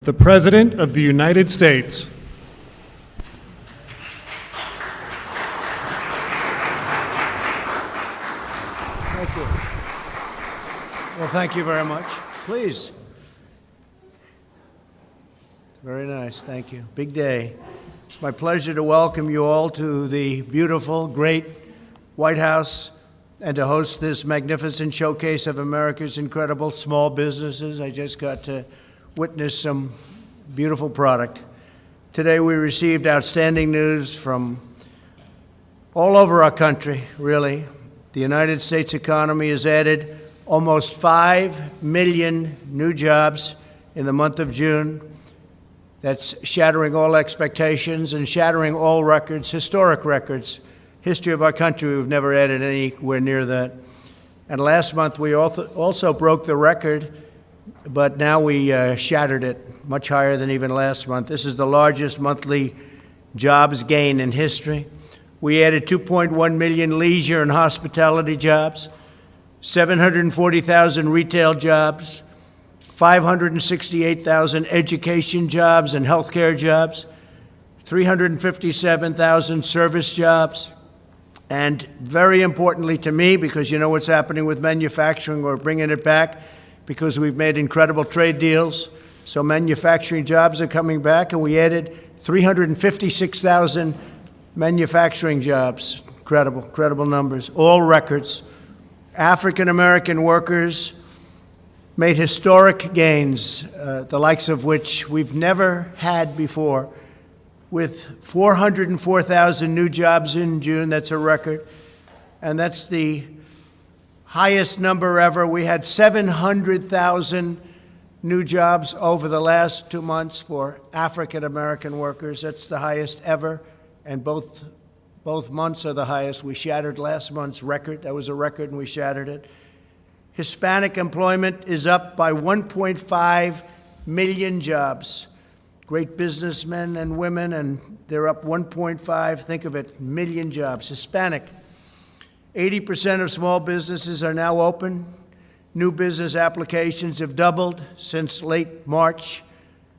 The President of the United States. Thank you. Well, thank you very much. Please. Very nice. Thank you. Big day. It's my pleasure to welcome you all to the beautiful, great White House and to host this magnificent showcase of America's incredible small businesses. I just got to witness some beautiful product. Today we received outstanding news from all over our country, really. The United States economy has added almost 5 million new jobs in the month of June. That's shattering all expectations and shattering all records, historic records. History of our country, we've never added anywhere near that. And last month we also broke the record, but now we shattered it, much higher than even last month. This is the largest monthly jobs gain in history. We added 2.1 million leisure and hospitality jobs, 740,000 retail jobs, 568,000 education jobs and healthcare jobs, 357,000 service jobs, and very importantly to me, because you know what's happening with manufacturing, we're bringing it back because we've made incredible trade deals. So manufacturing jobs are coming back, and we added 356,000 manufacturing jobs. Incredible numbers, all records. African-American workers made historic gains, the likes of which we've never had before. With 404,000 new jobs in June, that's a record, and that's the highest number ever. We had 700,000 new jobs over the last 2 months for African-American workers. That's the highest ever, and both months are the highest. We shattered last month's record. That was a record, and we shattered it. Hispanic employment is up by 1.5 million jobs. Great businessmen and women, and they're up 1.5, think of it, million jobs. Hispanic. 80% of small businesses are now open. New business applications have doubled since late March.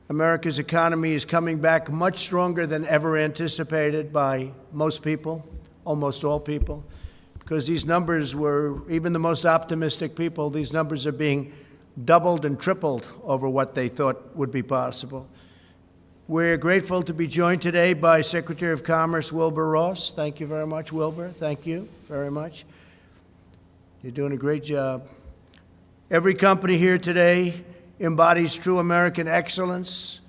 America's economy is coming back much stronger than ever anticipated by most people, almost all people, because these numbers were, even the most optimistic people, these numbers are being doubled and tripled over what they thought would be possible. We're grateful to be joined today by Secretary of Commerce Wilbur Ross. Thank you very much, Wilbur. Thank you very much. You're doing a great job. Every company here today embodies true American excellence.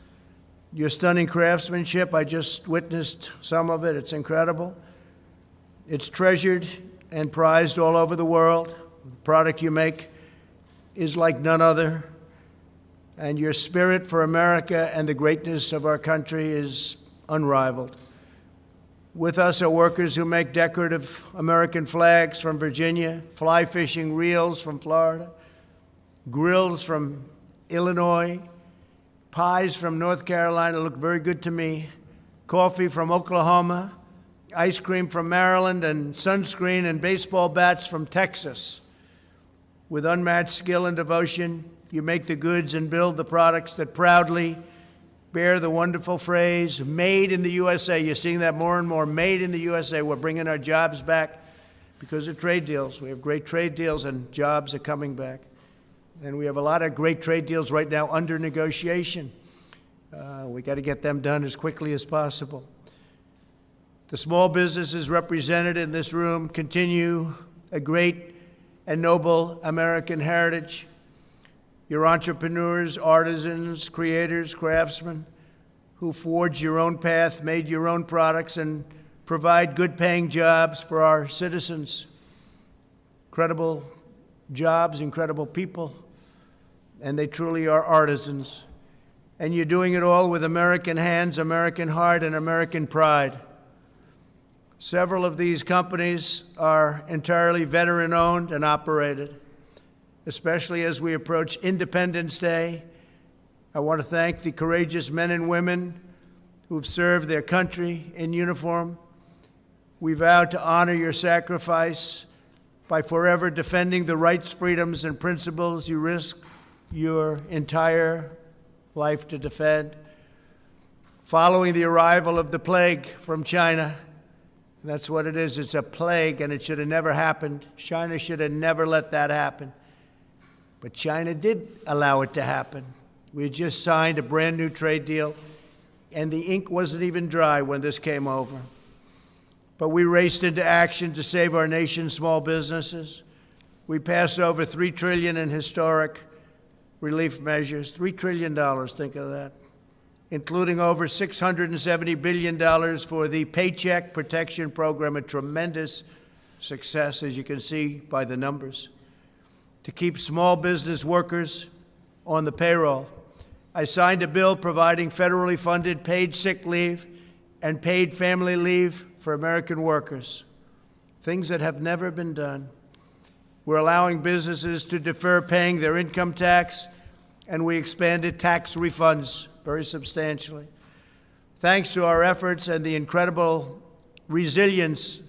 Your stunning craftsmanship, I just witnessed some of it. It's incredible. It's treasured and prized all over the world. The product you make is like none other. And your spirit for America and the greatness of our country is unrivaled. With us are workers who make decorative American flags from Virginia, fly fishing reels from Florida, grills from Illinois, pies from North Carolina look very good to me, coffee from Oklahoma, ice cream from Maryland, and sunscreen and baseball bats from Texas. With unmatched skill and devotion, you make the goods and build the products that proudly bear the wonderful phrase, made in the USA. You're seeing that more and more, made in the USA. We're bringing our jobs back because of trade deals. We have great trade deals, and jobs are coming back. And we have a lot of great trade deals right now under negotiation. We got to get them done as quickly as possible. The small businesses represented in this room continue a great and noble American heritage. You're entrepreneurs, artisans, creators, craftsmen who forged your own path, made your own products, and provide good-paying jobs for our citizens. Incredible jobs, incredible people, and they truly are artisans. And you're doing it all with American hands, American heart, and American pride. Several of these companies are entirely veteran-owned and operated. Especially as we approach Independence Day, I want to thank the courageous men and women who've served their country in uniform. We vow to honor your sacrifice by forever defending the rights, freedoms, and principles you risk your entire life to defend. Following the arrival of the plague from China, that's what it is. It's a plague, and it should have never happened. China should have never let that happen. But China did allow it to happen. We had just signed a brand new trade deal, and the ink wasn't even dry when this came over. But we raced into action to save our nation's small businesses. We passed over $3 trillion in historic relief measures. $3 trillion, think of that. Including over $670 billion for the Paycheck Protection Program, a tremendous success, as you can see by the numbers, to keep small business workers on the payroll. I signed a bill providing federally funded paid sick leave and paid family leave for American workers, things that have never been done. We're allowing businesses to defer paying their income tax, and we expanded tax refunds very substantially. Thanks to our efforts and the incredible resilience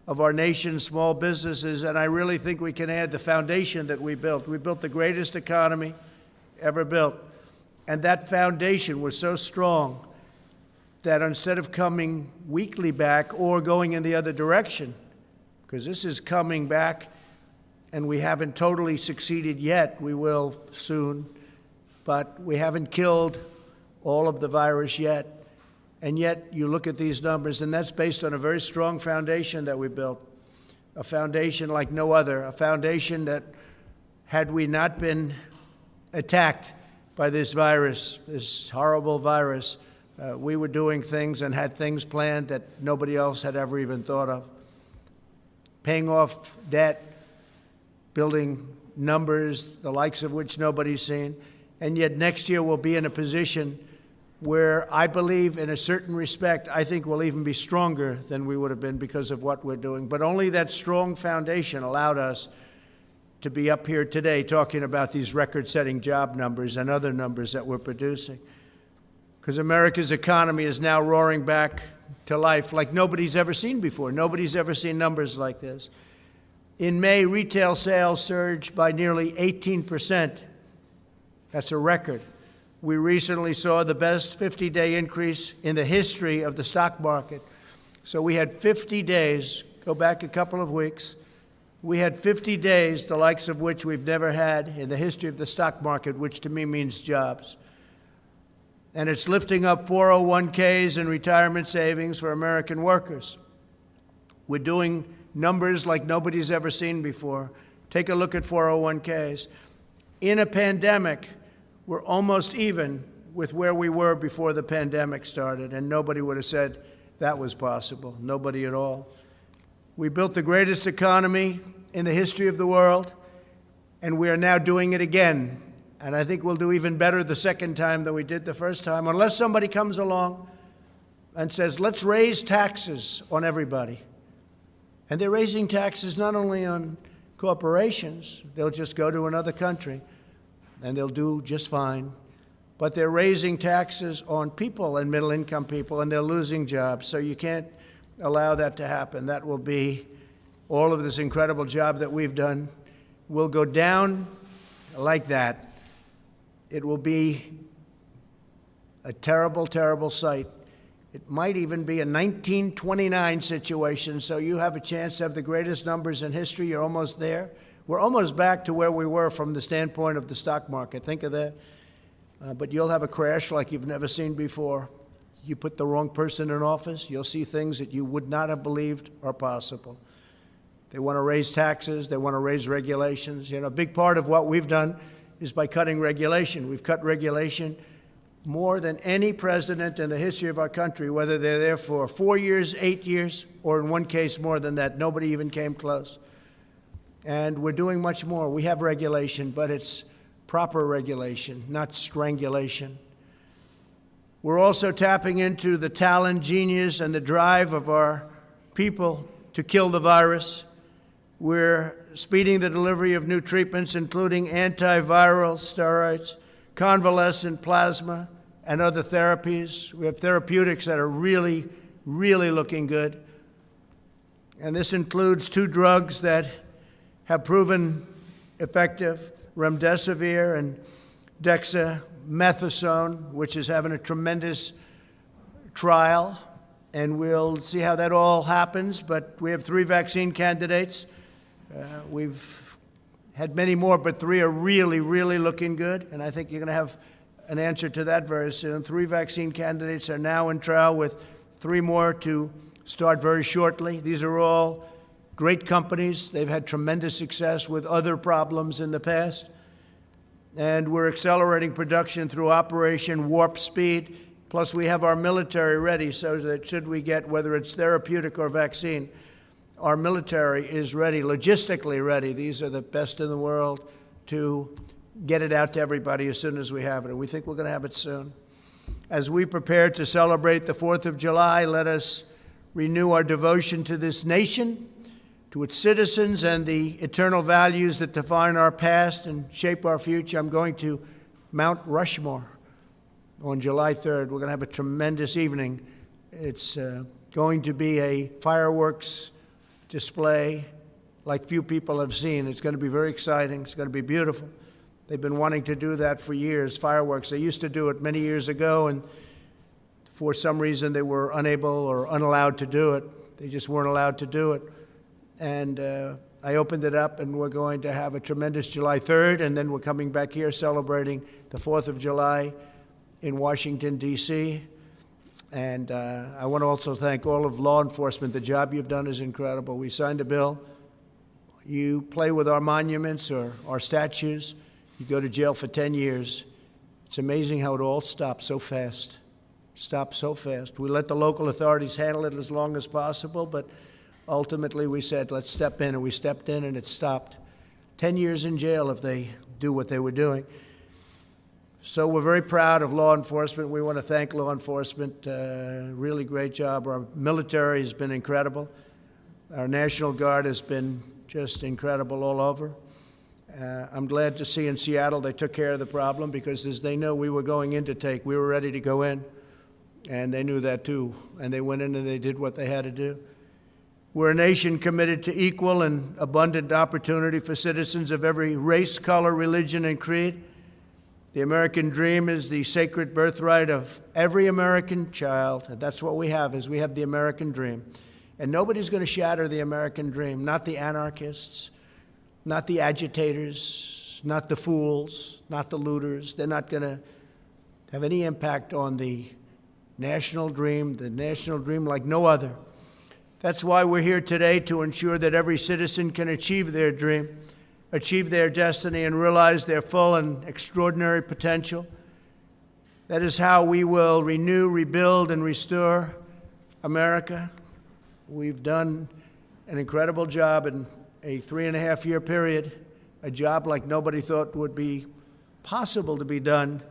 of our nation's small businesses, and I really think we can add the foundation that we built. We built the greatest economy ever built, and that foundation was so strong that instead of coming weakly back or going in the other direction, because this is coming back and we haven't totally succeeded yet, we will soon, but we haven't killed all of the virus yet. And yet you look at these numbers, and that's based on a very strong foundation that we built, a foundation like no other, a foundation that had we not been attacked by this virus, this horrible virus, we were doing things and had things planned that nobody else had ever even thought of. Paying off debt, building numbers, the likes of which nobody's seen. And yet next year we'll be in a position where I believe, in a certain respect, I think we'll even be stronger than we would have been because of what we're doing. But only that strong foundation allowed us to be up here today talking about these record-setting job numbers and other numbers that we're producing. Because America's economy is now roaring back to life like nobody's ever seen before. Nobody's ever seen numbers like this. In May, retail sales surged by nearly 18%. That's a record. We recently saw the best 50-day increase in the history of the stock market. So we had 50 days, go back a couple of weeks, we had 50 days, the likes of which we've never had in the history of the stock market, which to me means jobs. And it's lifting up 401ks and retirement savings for American workers. We're doing numbers like nobody's ever seen before. Take a look at 401ks. In a pandemic, we're almost even with where we were before the pandemic started, and nobody would have said that was possible, nobody at all. We built the greatest economy in the history of the world, and we are now doing it again. And I think we'll do even better the second time than we did the first time, unless somebody comes along and says, let's raise taxes on everybody. And they're raising taxes not only on corporations, they'll just go to another country and they'll do just fine. But they're raising taxes on people and middle-income people, and they're losing jobs. So you can't allow that to happen. That will be all of this incredible job that we've done will go down like that. It will be a terrible, terrible sight. It might even be a 1929 situation, so you have a chance to have the greatest numbers in history. You're almost there. We're almost back to where we were from the standpoint of the stock market. Think of that. But you'll have a crash like you've never seen before. You put the wrong person in office, you'll see things that you would not have believed are possible. They want to raise taxes. They want to raise regulations. You know, a big part of what we've done is by cutting regulation. We've cut regulation more than any president in the history of our country, whether they're there for 4 years, 8 years, or in one case more than that. Nobody even came close. And we're doing much more. We have regulation, but it's proper regulation, not strangulation. We're also tapping into the talent, genius, and the drive of our people to kill the virus. We're speeding the delivery of new treatments, including antiviral steroids, convalescent plasma, and other therapies. We have therapeutics that are really, really looking good. And this includes 2 drugs that have proven effective, remdesivir and dexamethasone. Methasone, which is having a tremendous trial, and we'll see how that all happens. But we have 3 vaccine candidates. We've had many more, but 3 are really, really looking good, and I think you're going to have an answer to that very soon. 3 vaccine candidates are now in trial, with 3 more to start very shortly. These are all great companies. They've had tremendous success with other problems in the past. And we're accelerating production through Operation Warp Speed. Plus, we have our military ready so that should we get, whether it's therapeutic or vaccine, our military is ready, logistically ready. These are the best in the world to get it out to everybody as soon as we have it. And we think we're going to have it soon. As we prepare to celebrate the 4th of July, let us renew our devotion to this nation, to its citizens, and the eternal values that define our past and shape our future. I'm going to Mount Rushmore on July 3rd. We're going to have a tremendous evening. It's going to be a fireworks display like few people have seen. It's going to be very exciting. It's going to be beautiful. They've been wanting to do that for years, fireworks. They used to do it many years ago, and for some reason they were unable or unallowed to do it. They just weren't allowed to do it. And I opened it up, and we're going to have a tremendous July 3rd, and then we're coming back here celebrating the 4th of July in Washington, D.C. And I want to also thank all of law enforcement. The job you've done is incredible. We signed a bill. You play with our monuments or our statues, you go to jail for 10 years. It's amazing how it all stopped so fast. Stopped so fast. We let the local authorities handle it as long as possible, but ultimately, we said, let's step in, and we stepped in, and it stopped. 10 years in jail if they do what they were doing. So we're very proud of law enforcement. We want to thank law enforcement. Really great job. Our military has been incredible. Our National Guard has been just incredible all over. I'm glad to see in Seattle they took care of the problem, because as they know we were going in to take, we were ready to go in, and they knew that too. And they went in and they did what they had to do. We're a nation committed to equal and abundant opportunity for citizens of every race, color, religion, and creed. The American dream is the sacred birthright of every American child. And that's what we have, is we have the American dream. And nobody's going to shatter the American dream, not the anarchists, not the agitators, not the fools, not the looters. They're not going to have any impact on the national dream like no other. That's why we're here today, to ensure that every citizen can achieve their dream, achieve their destiny, and realize their full and extraordinary potential. That is how we will renew, rebuild, and restore America. We've done an incredible job in a 3.5-year period, a job like nobody thought would be possible to be done.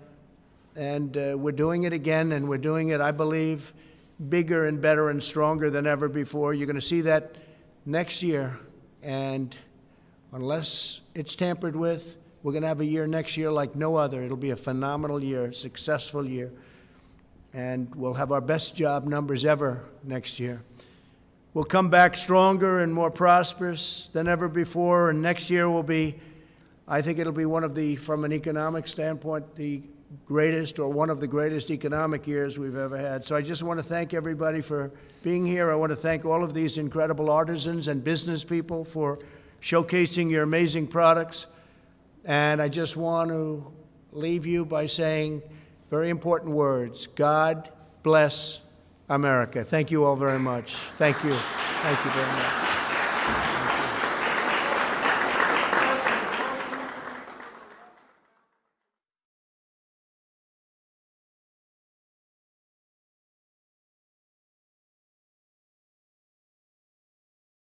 And we're doing it again, and we're doing it, I believe, bigger and better and stronger than ever before. You're going to see that next year. And unless it's tampered with, we're going to have a year next year like no other. It'll be a phenomenal year, a successful year. And we'll have our best job numbers ever next year. We'll come back stronger and more prosperous than ever before. And next year will be, I think it'll be one of the, from an economic standpoint, the greatest or one of the greatest economic years we've ever had. So I just want to thank everybody for being here. I want to thank all of these incredible artisans and business people for showcasing your amazing products. And I just want to leave you by saying very important words. God bless America. Thank you all very much. Thank you. Thank you very much.